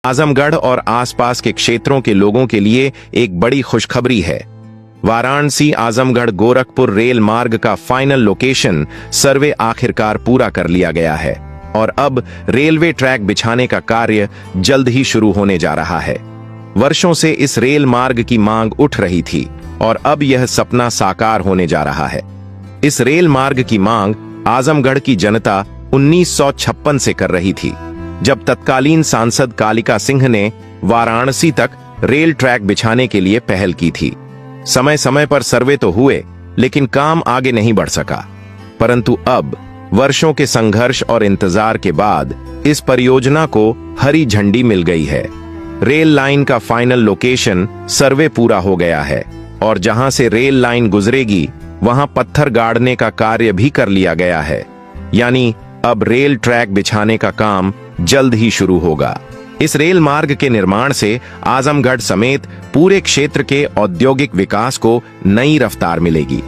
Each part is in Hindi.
आजमगढ़ और आसपास के क्षेत्रों के लोगों के लिए एक बड़ी खुशखबरी है। वाराणसी आजमगढ़ गोरखपुर रेल मार्ग का फाइनल लोकेशन सर्वे आखिरकार पूरा कर लिया गया है और अब रेलवे ट्रैक बिछाने का कार्य जल्द ही शुरू होने जा रहा है। वर्षों से इस रेल मार्ग की मांग उठ रही थी और अब यह सपना साकार होने जा रहा है। इस रेल मार्ग की मांग आजमगढ़ की जनता 1956 से कर रही थी, जब तत्कालीन सांसद कालिका सिंह ने वाराणसी तक रेल ट्रैक बिछाने के लिए पहल की थी। समय समय पर सर्वे तो हुए, लेकिन काम आगे नहीं बढ़ सका। परंतु अब वर्षों के संघर्ष और इंतजार के बाद इस परियोजना को हरी झंडी मिल गई है। रेल लाइन का फाइनल लोकेशन सर्वे पूरा हो गया है और जहां से रेल लाइन गुजरेगी वहां पत्थर गाड़ने का कार्य भी कर लिया गया है। यानी अब रेल ट्रैक बिछाने का काम जल्द ही शुरू होगा। इस रेल मार्ग के निर्माण से आजमगढ़ समेत पूरे क्षेत्र के औद्योगिक विकास को नई रफ्तार मिलेगी।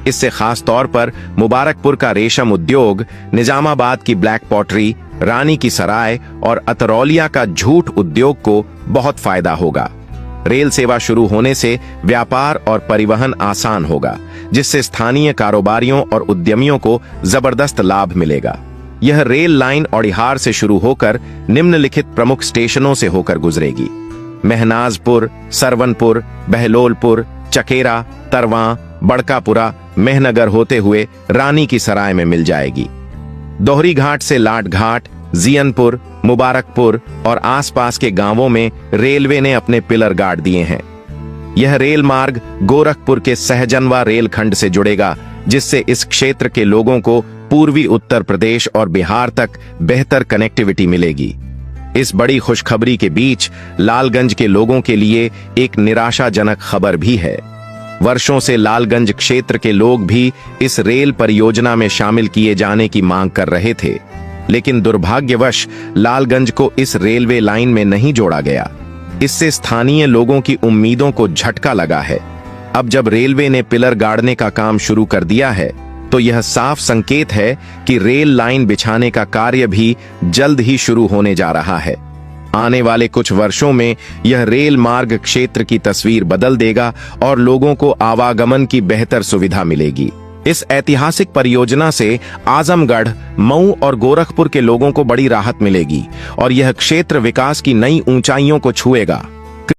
इससे खास तौर पर मुबारकपुर का रेशम उद्योग, निजामाबाद की ब्लैक पॉटरी, रानी की सराय और अतरौलिया का जूट उद्योग को बहुत फायदा होगा। रेल सेवा शुरू होने से व्यापार और परिवहन आसान होगा, जिससे स्थानीय कारोबारियों और उद्यमियों को जबरदस्त लाभ मिलेगा। यह रेल लाइन औड़िहार से शुरू होकर निम्नलिखित प्रमुख स्टेशनों से होकर गुजरेगी। महनाजपुर, सरवनपुर, बहलोलपुर, चकेरा, तरवां, बड़कापुरा, मेहनगर होते हुए रानी की सराय में मिल जाएगी। दोहरी घाट से लाट घाट, जियनपुर, मुबारकपुर और आसपास के गांवों में रेलवे ने अपने पिलर गाड़ दिए हैं। यह रेल मार्ग गोरखपुर के सहजनवा रेलखंड से जुड़ेगा, जिससे इस क्षेत्र के लोगों को पूर्वी उत्तर प्रदेश और बिहार तक बेहतर कनेक्टिविटी मिलेगी। इस बड़ी खुशखबरी के बीच लालगंज के लोगों के लिए एक निराशाजनक खबर भी है। वर्षों से लालगंज क्षेत्र के लोग भी इस रेल परियोजना में शामिल किए जाने की मांग कर रहे थे, लेकिन दुर्भाग्यवश लालगंज को इस रेलवे लाइन में नहीं जोड़ा गया। इससे स्थानीय लोगों की उम्मीदों को झटका लगा है। अब जब रेलवे ने पिलर गाड़ने का काम शुरू कर दिया है, तो यह साफ संकेत है कि रेल लाइन बिछाने का कार्य भी जल्द ही शुरू होने जा रहा है। आने वाले कुछ वर्षों में यह रेल मार्ग क्षेत्र की तस्वीर बदल देगा और लोगों को आवागमन की बेहतर सुविधा मिलेगी। इस ऐतिहासिक परियोजना से आजमगढ़, मऊ और गोरखपुर के लोगों को बड़ी राहत मिलेगी और यह क्षेत्र विकास की नई ऊंचाइयों को छुएगा।